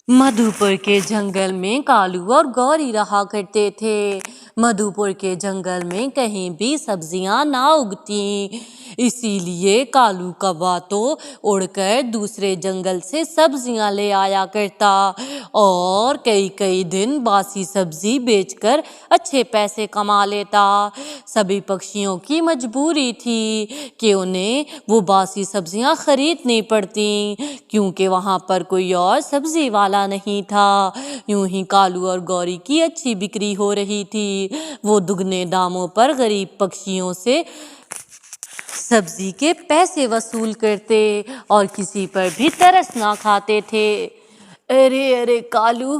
मधुपुर के जंगल में कालू और गौरी रहा करते थे। मधुपुर के जंगल में कहीं भी सब्जियां ना उगती, इसीलिए कालू कौवा तो उड़कर दूसरे जंगल से सब्जियां ले आया करता और कई कई दिन बासी सब्जी बेचकर अच्छे पैसे कमा लेता। सभी पक्षियों की मजबूरी थी कि उन्हें वो बासी सब्जियां खरीदनी पड़ती, क्योंकि वहाँ पर कोई और सब्जी वाला नहीं था। यूं ही कालू और गौरी की अच्छी बिक्री हो रही थी। वो दुगने दामों पर गरीब पक्षियों से सब्जी के पैसे वसूल करते और किसी पर भी तरस ना खाते थे। अरे अरे कालू,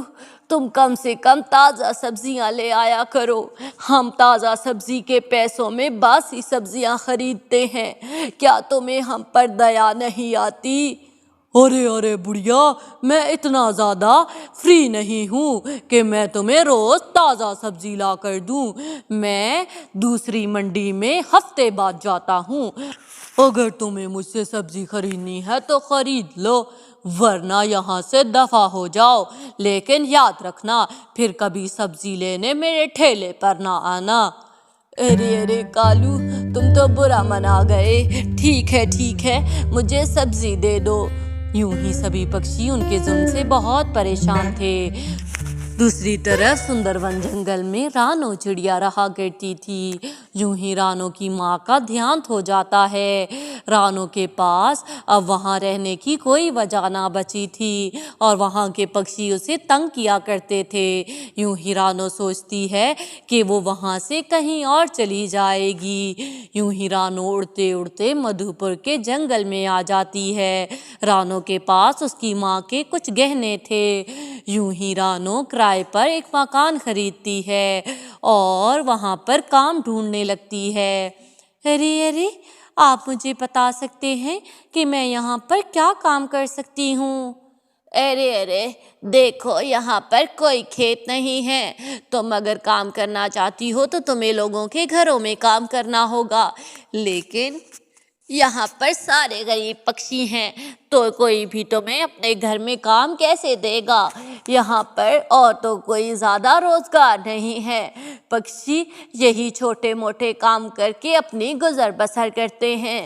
तुम कम से कम ताज़ा सब्जियां ले आया करो। हम ताज़ा सब्जी के पैसों में बासी सब्जियां खरीदते हैं। क्या तुम्हें हम पर दया नहीं आती? अरे अरे बुढ़िया, मैं इतना ज़्यादा फ्री नहीं हूँ कि मैं तुम्हें रोज़ ताज़ा सब्जी ला कर दूँ। मैं दूसरी मंडी में हफ्ते बाद जाता हूँ। अगर तुम्हें मुझसे सब्जी खरीदनी है तो खरीद लो, वरना यहाँ से दफा हो जाओ। लेकिन याद रखना, फिर कभी सब्जी लेने मेरे ठेले पर ना आना। अरे अरे कालू, तुम तो बुरा मना गए। ठीक है, मुझे सब्जी दे दो। यूं ही सभी पक्षी उनके जुल्म से बहुत परेशान थे। दूसरी तरफ सुंदरवन जंगल में रानो चिड़िया रहा करती थी। यूं ही रानो की माँ का देहांत हो जाता है। रानो के पास अब वहाँ रहने की कोई वजह ना बची थी और वहाँ के पक्षी उसे तंग किया करते थे। यूं ही रानो सोचती है कि वो वहाँ से कहीं और चली जाएगी। यूं ही रानो उड़ते उड़ते मधुपुर के जंगल में आ जाती है। रानो के पास उसकी माँ के कुछ गहने थे। यूं ही रानो किराए पर एक मकान खरीदती है और वहाँ पर काम ढूंढने लगती है। अरे अरे, आप मुझे बता सकते हैं कि मैं यहाँ पर क्या काम कर सकती हूँ? अरे अरे, देखो यहाँ पर कोई खेत नहीं है। तुम अगर काम करना चाहती हो तो तुम्हें लोगों के घरों में काम करना होगा, लेकिन यहाँ पर सारे गरीब पक्षी हैं, तो कोई भी तुम्हें अपने घर में काम कैसे देगा? यहाँ पर और तो कोई ज़्यादा रोज़गार नहीं है। पक्षी यही छोटे मोटे काम करके अपनी गुजर बसर करते हैं।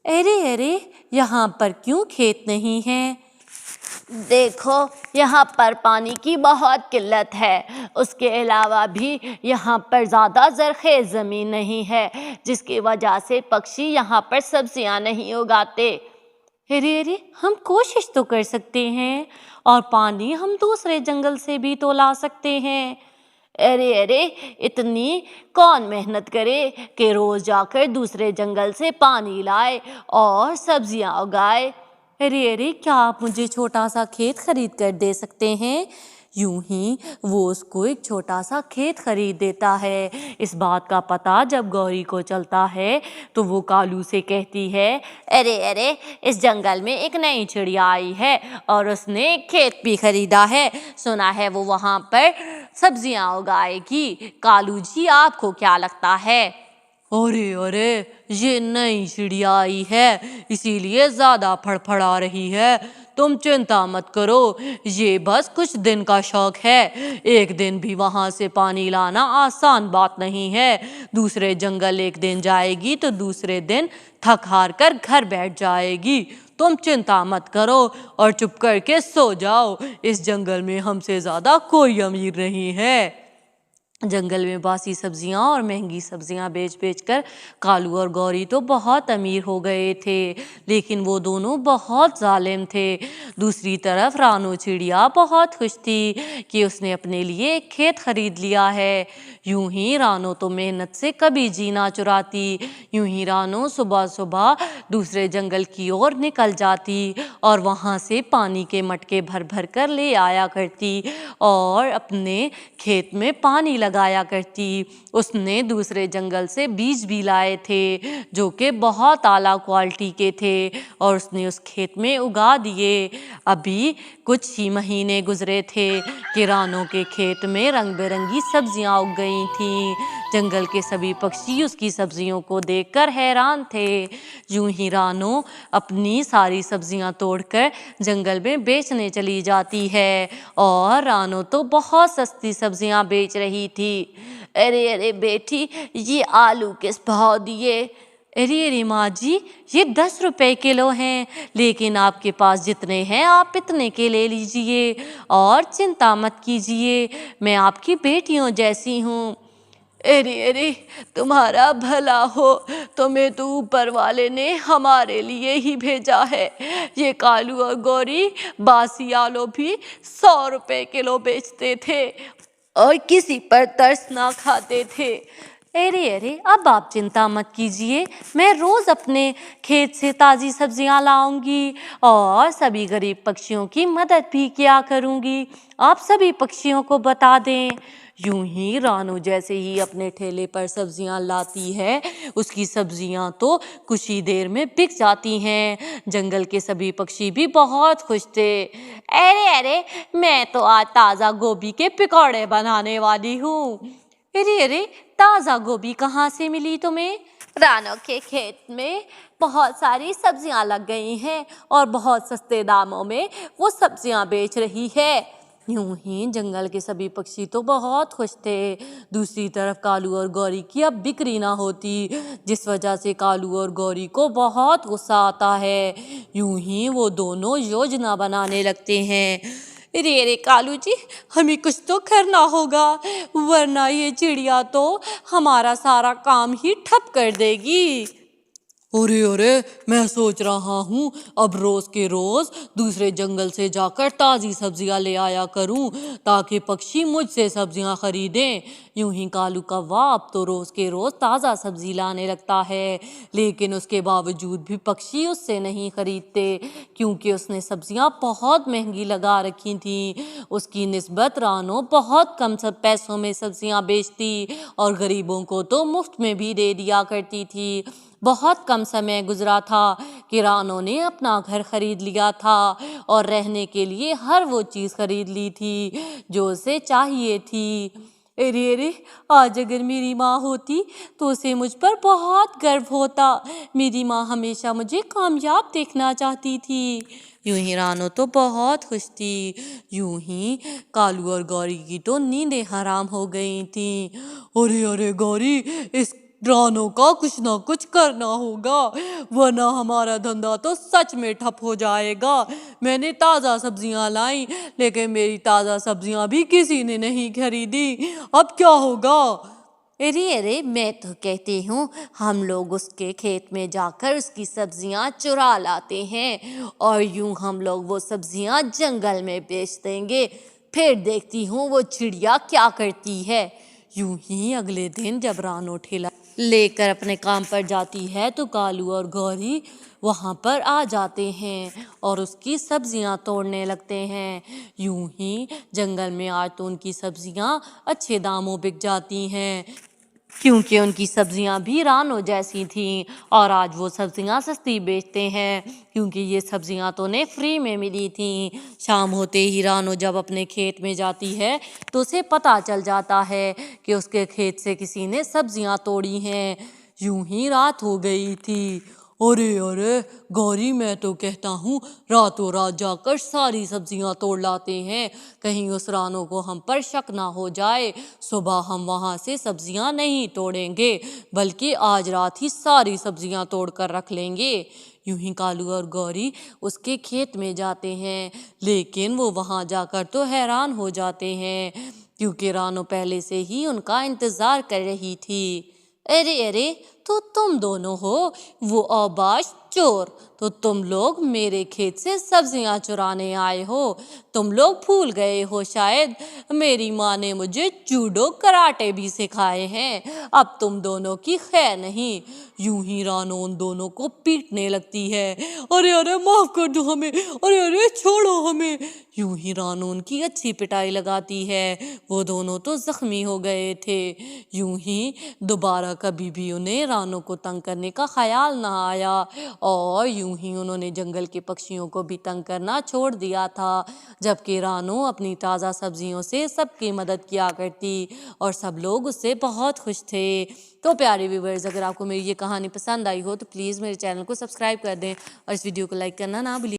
अरे अरे, यहाँ पर क्यों खेत नहीं है? देखो, यहाँ पर पानी की बहुत किल्लत है। उसके अलावा भी यहाँ पर ज़्यादा ज़रख़ेज़ ज़मीन नहीं है, जिसकी वजह से पक्षी यहाँ पर सब्जियाँ नहीं उगाते। अरे अरे, हम कोशिश तो कर सकते हैं और पानी हम दूसरे जंगल से भी तो ला सकते हैं। अरे अरे, इतनी कौन मेहनत करे कि रोज़ जाकर दूसरे जंगल से पानी लाए और सब्जियाँ उगाए। अरे अरे, क्या आप मुझे छोटा सा खेत खरीद कर दे सकते हैं? यूं ही वो उसको एक छोटा सा खेत खरीद देता है। इस बात का पता जब गौरी को चलता है तो वो कालू से कहती है, अरे अरे, इस जंगल में एक नई चिड़िया आई है और उसने एक खेत भी खरीदा है। सुना है वो वहाँ पर सब्जियाँ उगाएगी। कालू जी, आपको क्या लगता है? अरे अरे, ये नई चिड़िया आई है, इसीलिए ज़्यादा फड़फड़ा रही है। तुम चिंता मत करो, ये बस कुछ दिन का शौक है। एक दिन भी वहाँ से पानी लाना आसान बात नहीं है। दूसरे जंगल एक दिन जाएगी तो दूसरे दिन थक हार कर घर बैठ जाएगी। तुम चिंता मत करो और चुप करके सो जाओ। इस जंगल में हमसे ज़्यादा कोई अमीर नहीं है। जंगल में बासी सब्जियां और महंगी सब्जियां बेच बेच कर कालू और गौरी तो बहुत अमीर हो गए थे, लेकिन वो दोनों बहुत जालिम थे। दूसरी तरफ रानो चिड़िया बहुत खुश थी कि उसने अपने लिए एक खेत खरीद लिया है। यूं ही रानो तो मेहनत से कभी जीना चुराती। यूं ही रानो सुबह सुबह दूसरे जंगल की ओर निकल जाती और वहाँ से पानी के मटके भर भर कर ले आया करती और अपने खेत में पानी लगाया करती। उसने दूसरे जंगल से बीज भी लाए थे जो कि बहुत आला क्वालिटी के थे और उसने उस खेत में उगा दिए। अभी कुछ ही महीने गुजरे थे कि रानो के खेत में रंग बिरंगी सब्जियां उग गई थीं। जंगल के सभी पक्षी उसकी सब्जियों को देखकर हैरान थे। यूं ही रानो अपनी सारी सब्जियां तोड़कर जंगल में बेचने चली जाती है और रानो तो बहुत सस्ती सब्जियां बेच रही थी। अरे अरे बेटी, ये आलू किस भाव दिए? अरे अरे माँ जी, ये 10 रुपए किलो हैं, लेकिन आपके पास जितने हैं आप इतने के ले लीजिए और चिंता मत कीजिए, मैं आपकी बेटियों जैसी हूँ। अरे अरे, तुम्हारा भला हो, तुम्हें तो ऊपर वाले ने हमारे लिए ही भेजा है। ये कालू और गौरी बासी आलू भी 100 रुपए किलो बेचते थे और किसी पर तरस ना खाते थे। अरे अरे, अब आप चिंता मत कीजिए, मैं रोज अपने खेत से ताजी सब्जियां लाऊंगी और सभी गरीब पक्षियों की मदद भी किया करूंगी। आप सभी पक्षियों को बता दें। यूं ही रानू जैसे ही अपने ठेले पर सब्जियां लाती है, उसकी सब्जियां तो कुछ ही देर में बिक जाती हैं। जंगल के सभी पक्षी भी बहुत खुश थे। अरे अरे, मैं तो आज ताज़ा गोभी के पकौड़े बनाने वाली हूँ। अरे अरे, ताज़ा गोभी कहाँ से मिली तुम्हें? रानो के खेत में बहुत सारी सब्जियां लग गई हैं और बहुत सस्ते दामों में वो सब्जियां बेच रही है। यूं ही जंगल के सभी पक्षी तो बहुत खुश थे। दूसरी तरफ कालू और गौरी की अब बिक्री ना होती, जिस वजह से कालू और गौरी को बहुत गुस्सा आता है। यूं ही वो दोनों योजना बनाने लगते हैं। अरे अरे कालू जी, हमें कुछ तो करना होगा, वरना ये चिड़िया तो हमारा सारा काम ही ठप कर देगी। अरे अरे, मैं सोच रहा हूँ अब रोज के रोज दूसरे जंगल से जाकर ताज़ी सब्जियां ले आया करूँ, ताकि पक्षी मुझसे सब्जियां खरीदें। यूं ही कालू कौवा अब तो रोज के रोज ताज़ा सब्जी लाने लगता है, लेकिन उसके बावजूद भी पक्षी उससे नहीं खरीदते, क्योंकि उसने सब्जियां बहुत महंगी लगा रखी थी। उसकी निस्बत रानो बहुत कम सब पैसों में सब्जियां बेचती और गरीबों को तो मुफ्त में भी दे दिया करती थी। बहुत कम समय गुजरा था कि रानो ने अपना घर खरीद लिया था और रहने के लिए हर वो चीज़ खरीद ली थी जो उसे चाहिए थी। अरे अरे, आज अगर मेरी माँ होती तो उसे मुझ पर बहुत गर्व होता। मेरी माँ हमेशा मुझे कामयाब देखना चाहती थी। यूं ही रानो तो बहुत खुश थी। यूं ही कालू और गौरी की तो नींदें हराम हो गई थी। अरे अरे गौरी, इस रानो का कुछ ना कुछ करना होगा, वरना हमारा धंधा तो सच में ठप हो जाएगा। मैंने ताज़ा सब्जियां लाई, लेकिन मेरी ताज़ा सब्जियां भी किसी ने नहीं खरीदी। अब क्या होगा? अरे अरे, मैं तो कहती हूँ हम लोग उसके खेत में जाकर उसकी सब्जियां चुरा लाते हैं और यूं हम लोग वो सब्जियां जंगल में बेच देंगे। फिर देखती हूँ वो चिड़िया क्या करती है। यूं ही अगले दिन जब रानो ठेला लेकर अपने काम पर जाती है तो कालू और गौरी वहाँ पर आ जाते हैं और उसकी सब्जियां तोड़ने लगते हैं। यूं ही जंगल में आज तो उनकी सब्जियां अच्छे दामों बिक जाती हैं, क्योंकि उनकी सब्जियां भी रानो जैसी थीं और आज वो सब्जियां सस्ती बेचते हैं, क्योंकि ये सब्जियां तो उन्हें फ्री में मिली थीं। शाम होते ही रानो जब अपने खेत में जाती है तो उसे पता चल जाता है कि उसके खेत से किसी ने सब्जियां तोड़ी हैं। यूं ही रात हो गई थी। अरे अरे गौरी, मैं तो कहता हूँ रातों रात जाकर सारी सब्जियां तोड़ लाते हैं, कहीं उस रानो को हम पर शक ना हो जाए। सुबह हम वहाँ से सब्जियां नहीं तोड़ेंगे, बल्कि आज रात ही सारी सब्जियां तोड़ कर रख लेंगे। यूं ही कालू और गौरी उसके खेत में जाते हैं, लेकिन वो वहाँ जाकर तो हैरान हो जाते हैं, क्योंकि रानो पहले से ही उनका इंतजार कर रही थी। अरे अरे, तो तुम दोनों हो वो औबाश चोर, तो तुम लोग मेरे खेत से सब्जियां चुराने आए हो। तुम लोग भूल गए हो शायद, मेरी माँ ने मुझे जूडो कराटे भी सिखाए हैं। अब तुम दोनों की खैर नहीं। यूं ही रानो उन दोनों को पीटने लगती है। अरे अरे, माफ कर दो हमें, अरे अरे छोड़ो हमें। यूं ही रानो उनकी अच्छी पिटाई लगाती है। वो दोनों तो जख्मी हो गए थे। यूं ही दोबारा कभी भी उन्हें रानो को तंग करने का ख्याल ना आया और यूं यूं ही उन्होंने जंगल के पक्षियों को भी तंग करना छोड़ दिया था, जबकि रानू अपनी ताज़ा सब्जियों से सबकी मदद किया करती और सब लोग उससे बहुत खुश थे। तो प्यारे व्यूवर्स, अगर आपको मेरी ये कहानी पसंद आई हो तो प्लीज़ मेरे चैनल को सब्सक्राइब कर दें और इस वीडियो को लाइक करना ना भूलिए।